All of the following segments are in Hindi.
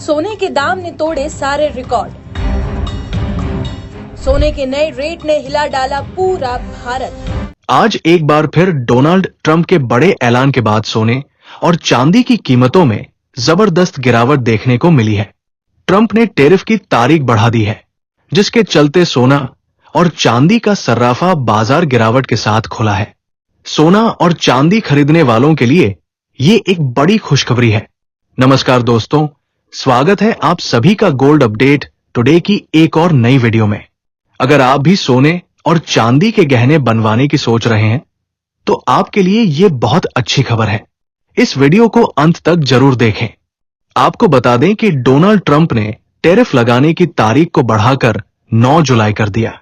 सोने के दाम ने तोड़े सारे रिकॉर्ड। सोने के नए रेट ने हिला डाला पूरा भारत। आज एक बार फिर डोनाल्ड ट्रंप के बड़े ऐलान के बाद सोने और चांदी की कीमतों में जबरदस्त गिरावट देखने को मिली है। ट्रंप ने टैरिफ की तारीख बढ़ा दी है, जिसके चलते सोना और चांदी का सर्राफा बाजार गिरावट के साथ खुला है। सोना और चांदी खरीदने वालों के लिए ये एक बड़ी खुशखबरी है। नमस्कार दोस्तों, स्वागत है आप सभी का गोल्ड अपडेट टुडे की एक और नई वीडियो में। अगर आप भी सोने और चांदी के गहने बनवाने की सोच रहे हैं तो आपके लिए ये बहुत अच्छी खबर है। इस वीडियो को अंत तक जरूर देखें। आपको बता दें कि डोनाल्ड ट्रंप ने टैरिफ लगाने की तारीख को बढ़ाकर 9 जुलाई कर दिया।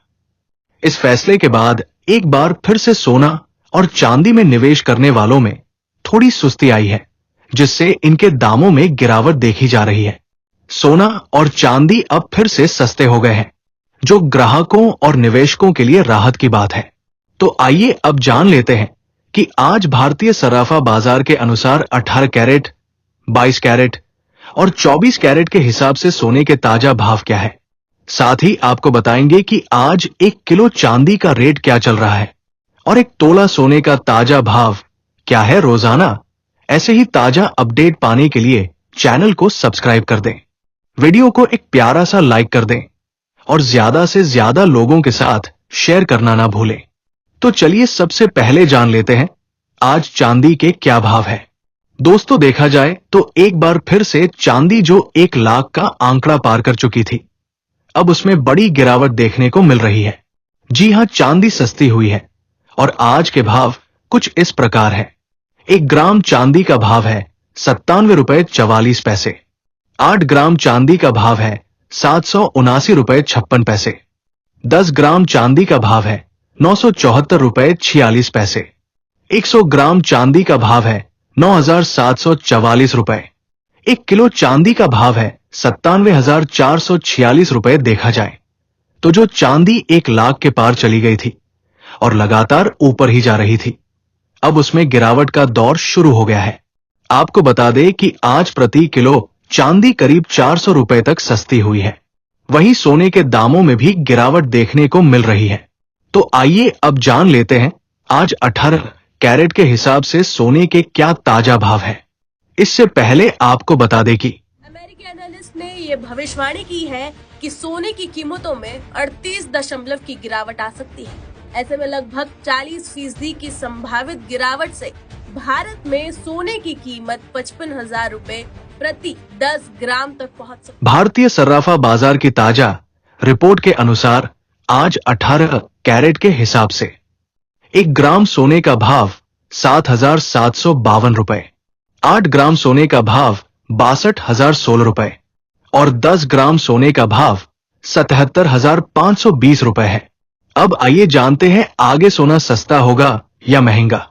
इस फैसले के बाद एक बार फिर से सोना और चांदी में निवेश करने वालों में थोड़ी सुस्ती आई है, जिससे इनके दामों में गिरावट देखी जा रही है। सोना और चांदी अब फिर से सस्ते हो गए हैं, जो ग्राहकों और निवेशकों के लिए राहत की बात है। तो आइए अब जान लेते हैं कि आज भारतीय सराफा बाजार के अनुसार 18 कैरेट, 22 कैरेट और 24 कैरेट के हिसाब से सोने के ताजा भाव क्या है। साथ ही आपको बताएंगे कि आज 1 किलो चांदी का रेट क्या चल रहा है और 1 तोला सोने का ताजा भाव क्या है रोजाना। ऐसे ही ताजा अपडेट पाने के लिए चैनल को सब्सक्राइब कर दें, वीडियो को एक प्यारा सा लाइक कर दें और ज्यादा से ज्यादा लोगों के साथ शेयर करना ना भूलें। तो चलिए सबसे पहले जान लेते हैं आज चांदी के क्या भाव है। दोस्तों, देखा जाए तो एक बार फिर से चांदी जो 1 लाख का आंकड़ा पार कर चुकी थी, अब उसमें बड़ी गिरावट देखने को मिल रही है। जी हां, चांदी सस्ती हुई है और आज के भाव कुछ इस प्रकार है। 1 ग्राम चांदी का भाव है 97 रुपए 44 पैसे। 8 ग्राम चांदी का भाव है 779 रुपए 56 पैसे। 10 ग्राम चांदी का भाव है 974 रुपए 46 पैसे। 100 ग्राम चांदी का भाव है 9,744 रुपए। 1 किलो चांदी का भाव है 97,446 रुपए। देखा जाए तो जो चांदी 1 लाख के पार चली गई थी और लगातार ऊपर ही जा रही थी, अब उसमें गिरावट का दौर शुरू हो गया है। आपको बता दें कि आज प्रति किलो चांदी करीब 400 रुपए तक सस्ती हुई है। वहीं सोने के दामों में भी गिरावट देखने को मिल रही है। तो आइए अब जान लेते हैं आज 18 कैरेट के हिसाब से सोने के क्या ताजा भाव है। इससे पहले आपको बता दें कि अमेरिकी एनालिस्ट ने ये भविष्यवाणी की है कि सोने की कीमतों में 38 की गिरावट आ सकती है। ऐसे में लगभग 40% की संभावित गिरावट से भारत में सोने की कीमत 55,000 रुपए प्रति 10 ग्राम तक पहुंच सकती है। भारतीय सर्राफा बाजार की ताजा रिपोर्ट के अनुसार आज 18 कैरेट के हिसाब से 1 ग्राम सोने का भाव 7,752 रुपए, 8 ग्राम सोने का भाव 62,016 रुपए और 10 ग्राम सोने का भाव 77,520 रुपए है। अब आइए जानते हैं आगे सोना सस्ता होगा या महंगा।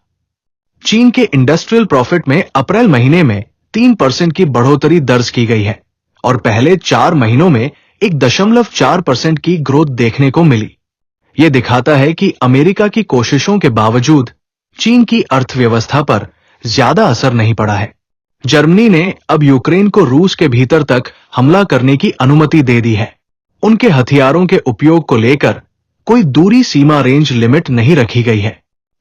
चीन के इंडस्ट्रियल प्रॉफिट में अप्रैल महीने में 3% की बढ़ोतरी दर्ज की गई है और पहले 4 महीनों में 1.4% की ग्रोथ देखने को मिली। यह दिखाता है कि अमेरिका की कोशिशों के बावजूद चीन की अर्थव्यवस्था पर ज्यादा असर नहीं पड़ा है। जर्मनी ने अब यूक्रेन को रूस के भीतर तक हमला करने की अनुमति दे दी है। उनके हथियारों के उपयोग को लेकर कोई दूरी सीमा रेंज लिमिट नहीं रखी गई है।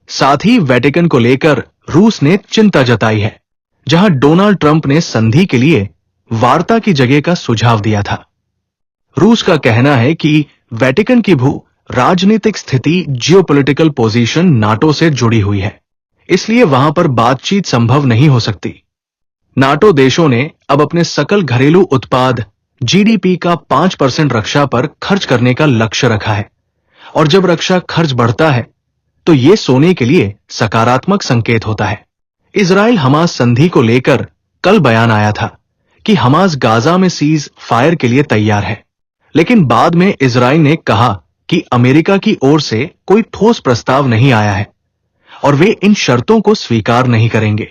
साथ ही वेटिकन को लेकर रूस ने चिंता जताई है, जहां डोनाल्ड ट्रंप ने संधि के लिए वार्ता की जगह का सुझाव दिया था। रूस का कहना है कि वेटिकन की भू राजनीतिक स्थिति जियोपॉलिटिकल पोजीशन नाटो से जुड़ी हुई है, इसलिए वहां पर बातचीत संभव नहीं हो सकती। नाटो देशों ने अब अपने सकल घरेलू उत्पाद जीडीपी का 5% रक्षा पर खर्च करने का लक्ष्य रखा है और जब रक्षा खर्च बढ़ता है तो ये सोने के लिए सकारात्मक संकेत होता है। इजराइल हमास संधि को लेकर कल बयान आया था कि हमास गाजा में सीज फायर के लिए तैयार है, लेकिन बाद में इजराइल ने कहा कि अमेरिका की ओर से कोई ठोस प्रस्ताव नहीं आया है और वे इन शर्तों को स्वीकार नहीं करेंगे।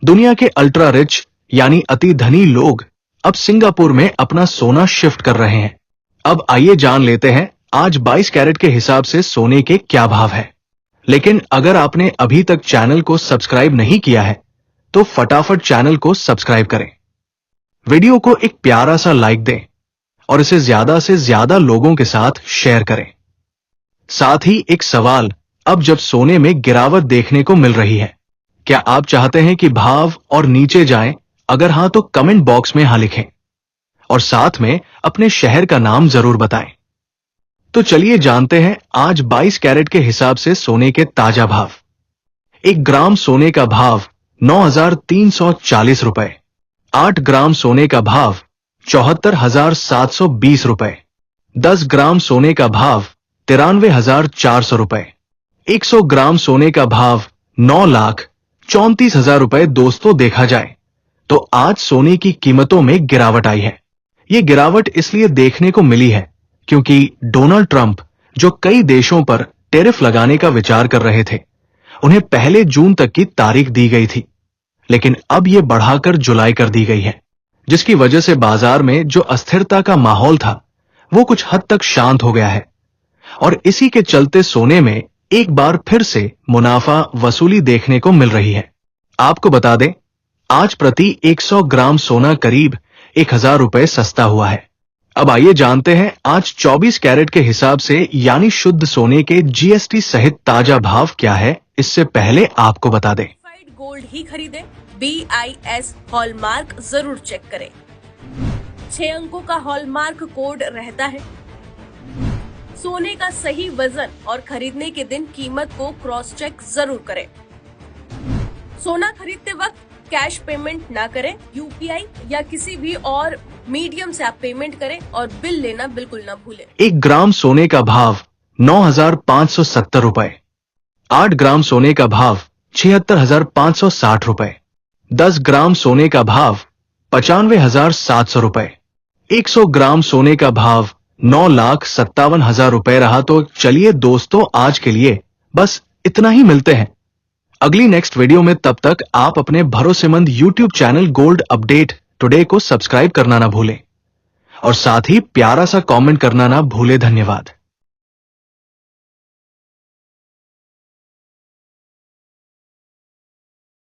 दुनिया के अल्ट्रा रिच यानी अति धनी लोग अब सिंगापुर में अपना सोना शिफ्ट कर रहे हैं। अब आइए जान लेते हैं आज 22 कैरेट के हिसाब से सोने के क्या भाव है। लेकिन अगर आपने अभी तक चैनल को सब्सक्राइब नहीं किया है तो फटाफट चैनल को सब्सक्राइब करें, वीडियो को एक प्यारा सा लाइक दें और इसे ज्यादा से ज्यादा लोगों के साथ शेयर करें। साथ ही एक सवाल, अब जब सोने में गिरावट देखने को मिल रही है, क्या आप चाहते हैं कि भाव और नीचे जाएं? अगर हां तो कमेंट बॉक्स में हां लिखें और साथ में अपने शहर का नाम जरूर बताएं। तो चलिए जानते हैं आज 22 कैरेट के हिसाब से सोने के ताजा भाव। 1 ग्राम सोने का भाव 9,340 रुपए। 8 ग्राम सोने का भाव 74,720 रुपए। 10 ग्राम सोने का भाव 93,400 रुपए। 100 ग्राम सोने का भाव 9,34,000 रुपए। दोस्तों, देखा जाए तो आज सोने की कीमतों में गिरावट आई है। ये गिरावट इसलिए देखने को मिली है क्योंकि डोनाल्ड ट्रंप, जो कई देशों पर टैरिफ लगाने का विचार कर रहे थे, उन्हें पहले जून तक की तारीख दी गई थी, लेकिन अब यह बढ़ाकर जुलाई कर दी गई है, जिसकी वजह से बाजार में जो अस्थिरता का माहौल था वो कुछ हद तक शांत हो गया है और इसी के चलते सोने में एक बार फिर से मुनाफा वसूली देखने को मिल रही है। आपको बता दें, आज प्रति 100 ग्राम सोना करीब 1,000 रुपए सस्ता हुआ है। अब आइए जानते हैं आज 24 कैरेट के हिसाब से यानी शुद्ध सोने के जीएसटी सहित ताजा भाव क्या है। इससे पहले आपको बता दें, सर्टिफाइड गोल्ड ही खरीदें, BIS हॉलमार्क जरूर चेक करें। 6 अंकों का हॉलमार्क कोड रहता है। सोने का सही वजन और खरीदने के दिन कीमत को क्रॉस चेक जरूर करें। सोना खरीदते वक्त कैश पेमेंट ना करें, UPI या किसी भी और मीडियम से आप पेमेंट करें और बिल लेना बिल्कुल ना भूलें। 1 ग्राम सोने का भाव 9,570 रुपए। 8 ग्राम सोने का भाव 76,560 रुपए। 10 ग्राम सोने का भाव 95,700 रुपए। 100 ग्राम सोने का भाव 9,57,000 रुपए रहा। तो चलिए दोस्तों, आज के लिए बस इतना ही। मिलते हैं अगली नेक्स्ट वीडियो में। तब तक आप अपने भरोसेमंद YouTube channel gold update today को सब्सक्राइब करना ना भूलें और साथ ही प्यारा सा कमेंट करना ना भूलें। धन्यवाद।